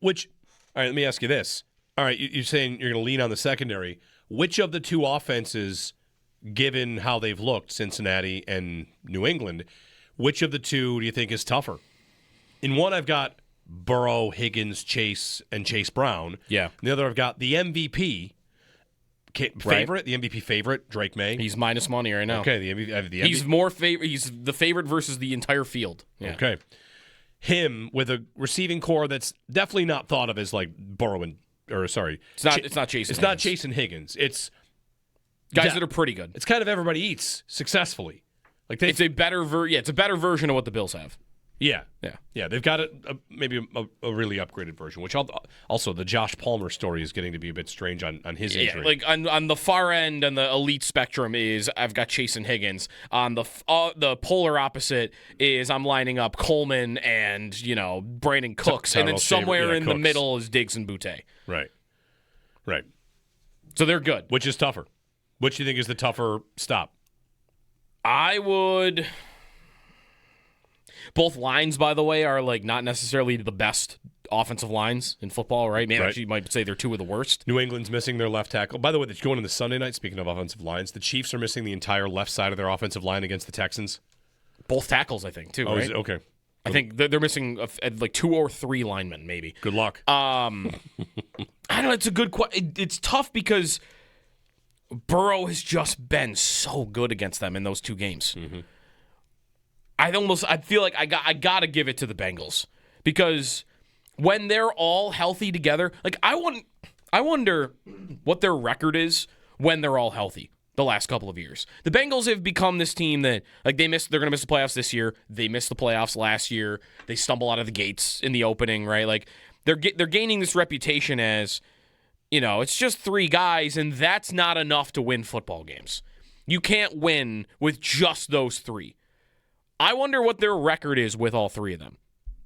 All right, let me ask you this. All right, you're saying you're going to lean on the secondary. Which of the two offenses, given how they've looked, Cincinnati and New England, which of the two do you think is tougher? In one, I've got Burrow, Higgins, Chase, and Chase Brown. Yeah. In the other, I've got the MVP favorite, the MVP favorite, Drake May. He's minus money right now. Okay, the MVP. He's more favorite. He's the favorite versus the entire field. Yeah. Okay. Him with a receiving core that's definitely not thought of as like Burrow it's not Chase. It's not Chase and Higgins. It's guys that are pretty good. It's kind of everybody eats successfully. Like it's a better version of what the Bills have. Yeah. They've got maybe a really upgraded version. Which also the Josh Palmer story is getting to be a bit strange on his injury. Like on the far end on the elite spectrum is I've got Chase and Higgins. On the polar opposite is I'm lining up Coleman and Brandon Cooks, and then somewhere in the middle is Diggs and Boutte. Right. So they're good. Which is tougher? Which do you think is the tougher stop? I would. Both lines, by the way, are like not necessarily the best offensive lines in football, right? Maybe actually you might say they're two of the worst. New England's missing their left tackle. By the way, that's going into Sunday night, speaking of offensive lines. The Chiefs are missing the entire left side of their offensive line against the Texans. Both tackles, I think, too, right? Is it? Okay. I think they're missing like 2 or 3 linemen, maybe. Good luck. I don't know. It's a good question. It's tough because Burrow has just been so good against them in those 2 games. Mm-hmm. I feel like I got to give it to the Bengals because when they're all healthy together, like I wonder what their record is when they're all healthy the last couple of years. The Bengals have become this team that like they're going to miss the playoffs this year. They missed the playoffs last year. They stumble out of the gates in the opening, right? Like they're gaining this reputation as, it's just 3 guys and that's not enough to win football games. You can't win with just those 3. I wonder what their record is with all 3 of them.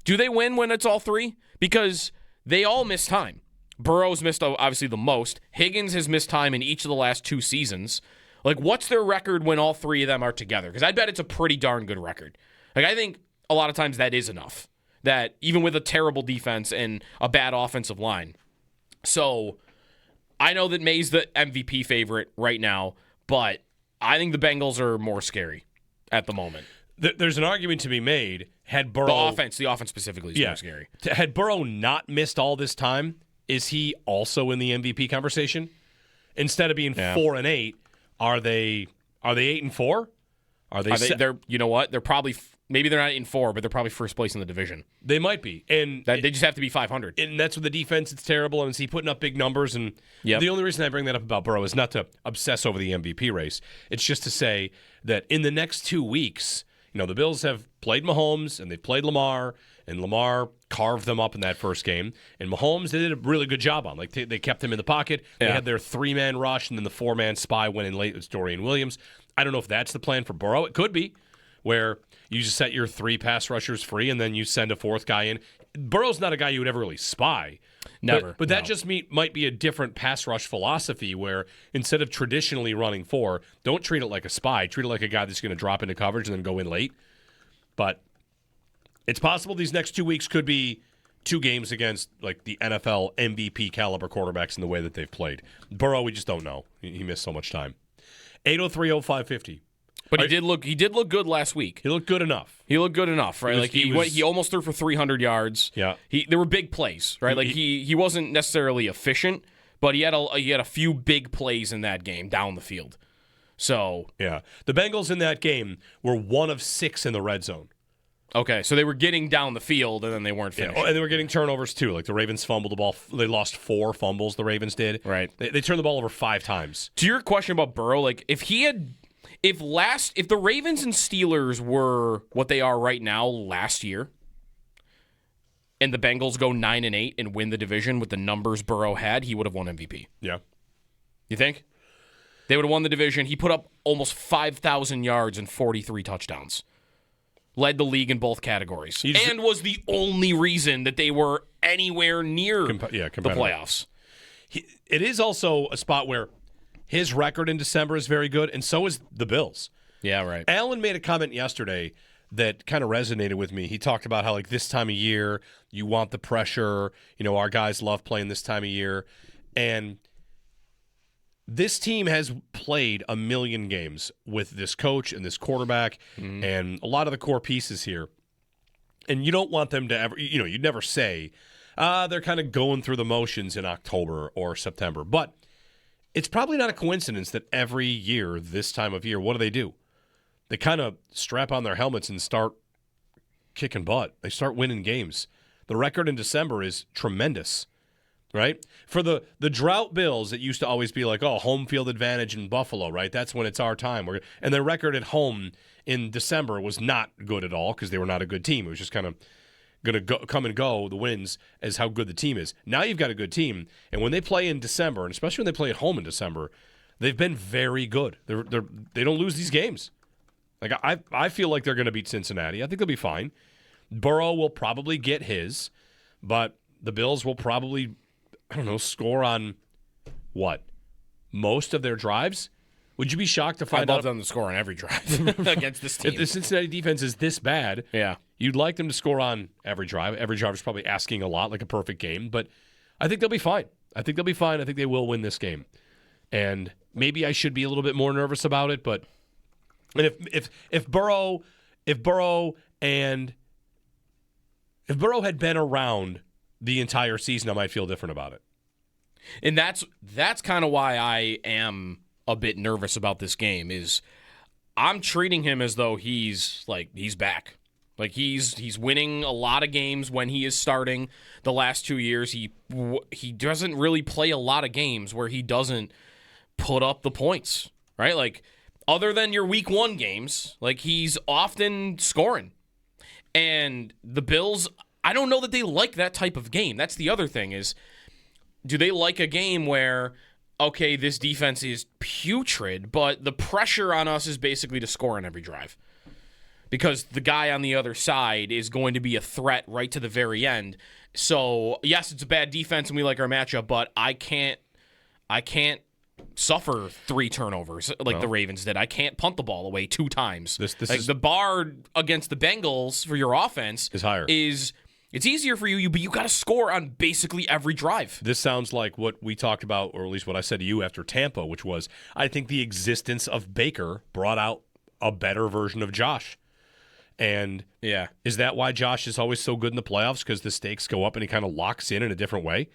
Do they win when it's all 3? Because they all miss time. Burrow's missed, obviously, the most. Higgins has missed time in each of the last 2 seasons. Like, what's their record when all 3 of them are together? Because I bet it's a pretty darn good record. Like, I think a lot of times that is enough. That even with a terrible defense and a bad offensive line. So, I know that May's the MVP favorite right now, but I think the Bengals are more scary at the moment. There's an argument to be made. Had Burrow... The offense specifically is more scary. Had Burrow not missed all this time, is he also in the MVP conversation? Instead of being 4-8, are they 8-4? They're you know what? They're probably maybe they're not 8-4, but they're probably first place in the division. They might be, and they just have to be 500. And that's with the defense. It's terrible, and see putting up big numbers. And the only reason I bring that up about Burrow is not to obsess over the MVP race. It's just to say that in the next 2 weeks. The Bills have played Mahomes, and they've played Lamar, and Lamar carved them up in that first game. And Mahomes, they did a really good job on. Like, they kept him in the pocket. They had their 3-man rush, and then the 4-man spy went in late with Dorian Williams. I don't know if that's the plan for Burrow. It could be, where you just set your 3 pass rushers free, and then you send a 4th guy in. Burrow's not a guy you would ever really spy. Never. But that just might be a different pass rush philosophy where instead of traditionally running 4, don't treat it like a spy. Treat it like a guy that's going to drop into coverage and then go in late. But it's possible these next 2 weeks could be 2 games against like the NFL MVP caliber quarterbacks in the way that they've played. Burrow, we just don't know. He missed so much time. 803-0550. But he did look good last week. He looked good enough. Right? He almost threw for 300 yards. Yeah. There were big plays, right? Like he wasn't necessarily efficient, but he had a few big plays in that game down the field. So yeah, the Bengals in that game were 1 of 6 in the red zone. Okay, so they were getting down the field and then they weren't finishing. Yeah, and they were getting turnovers too. Like the Ravens fumbled the ball. They lost 4 fumbles. The Ravens did. Right. They turned the ball over 5 times. To your question about Burrow, like if the Ravens and Steelers were what they are right now last year, and the Bengals go 9-8 and win the division with the numbers Burrow had, he would have won MVP. Yeah. You think? They would have won the division. He put up almost 5,000 yards and 43 touchdowns. Led the league in both categories. And was the only reason that they were anywhere near the playoffs. It is also a spot where his record in December is very good, and so is the Bills. Yeah, right. Allen made a comment yesterday that kind of resonated with me. He talked about how, like, this time of year, you want the pressure. You know, our guys love playing this time of year. And this team has played a million games with this coach and this quarterback and a lot of the core pieces here. And you don't want them to ever, you know, you'd never say, they're kind of going through the motions in October or September. But it's probably not a coincidence that every year, this time of year, what do? They kind of strap on their helmets and start kicking butt. They start winning games. The record in December is tremendous, right? For the drought Bills, it used to always be like, oh, home field advantage in Buffalo, right? That's when it's our time. And their record at home in December was not good at all because they were not a good team. It was just kind of going to come and go, the wins, as how good the team is. Now you've got a good team, and when they play in December, and especially when they play at home in December, they've been very good. They don't lose these games. Like I feel like they're going to beat Cincinnati. I think they'll be fine. Burrow will probably get his, but the Bills will probably, I don't know, score on what? Most of their drives? Would you be shocked to find out? I'd love them to score on every drive against this team. If the Cincinnati defense is this bad, yeah, you'd like them to score on every drive. Every drive is probably asking a lot, like a perfect game, but I think they'll be fine. I think they will win this game. And maybe I should be a little bit more nervous about it, but and if Burrow had been around the entire season, I might feel different about it. And that's kind of why I am a bit nervous about this game. Is I'm treating him as though he's back. Like he's winning a lot of games when he is starting. The last 2 years, he doesn't really play a lot of games where he doesn't put up the points, right? Like, other than your week 1 games, like, he's often scoring. And the Bills, I don't know that they like that type of game. That's the other thing is, do they like a game where, okay, this defense is putrid, but the pressure on us is basically to score on every drive? Because the guy on the other side is going to be a threat right to the very end. So, yes, it's a bad defense and we like our matchup, but I can't suffer 3 turnovers like the Ravens did. I can't punt the ball away 2 times. This like is, the bar against the Bengals for your offense is higher. It's easier for you, but you got to score on basically every drive. This sounds like what we talked about, or at least what I said to you after Tampa, which was I think the existence of Baker brought out a better version of Josh. And yeah, is that why Josh is always so good in the playoffs? Because the stakes go up and he kind of locks in a different way.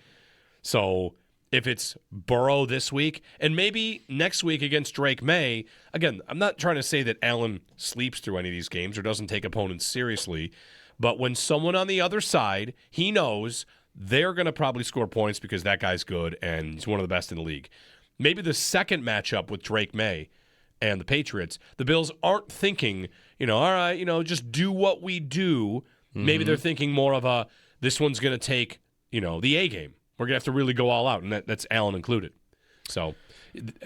So if it's Burrow this week and maybe next week against Drake May, again, I'm not trying to say that Allen sleeps through any of these games or doesn't take opponents seriously, but when someone on the other side, he knows they're going to probably score points because that guy's good and he's one of the best in the league. Maybe the second matchup with Drake May and the Patriots, the Bills aren't thinking, all right, just do what we do. Mm-hmm. Maybe they're thinking more of this one's going to take, the A game. We're going to have to really go all out, and that's Allen included. So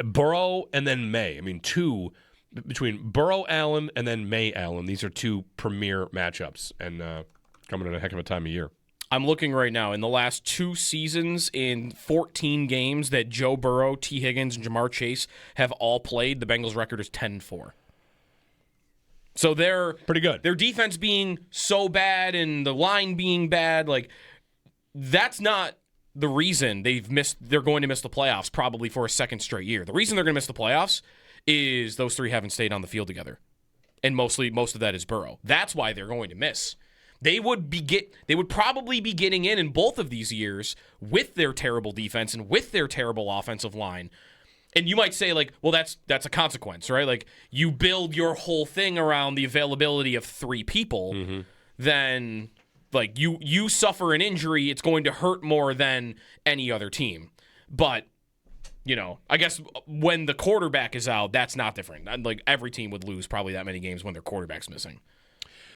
Burrow and then May. I mean, between Burrow, Allen, and then May, Allen, these are 2 premier matchups, and coming at a heck of a time of year. I'm looking right now. In the last 2 seasons, in 14 games that Joe Burrow, T. Higgins, and Jamar Chase have all played, the Bengals' record is 10-4. So they're pretty good. Their defense being so bad and the line being bad, like, that's not the reason they're going to miss the playoffs probably for a second straight year. The reason they're going to miss the playoffs is those 3 haven't stayed on the field together. And most of that is Burrow. That's why they're going to miss. They would probably be getting in both of these years with their terrible defense and with their terrible offensive line. And you might say, like, well, that's a consequence, right? Like, you build your whole thing around the availability of 3 people, then, like, you suffer an injury, it's going to hurt more than any other team. But, I guess when the quarterback is out, that's not different. Like, every team would lose probably that many games when their quarterback's missing.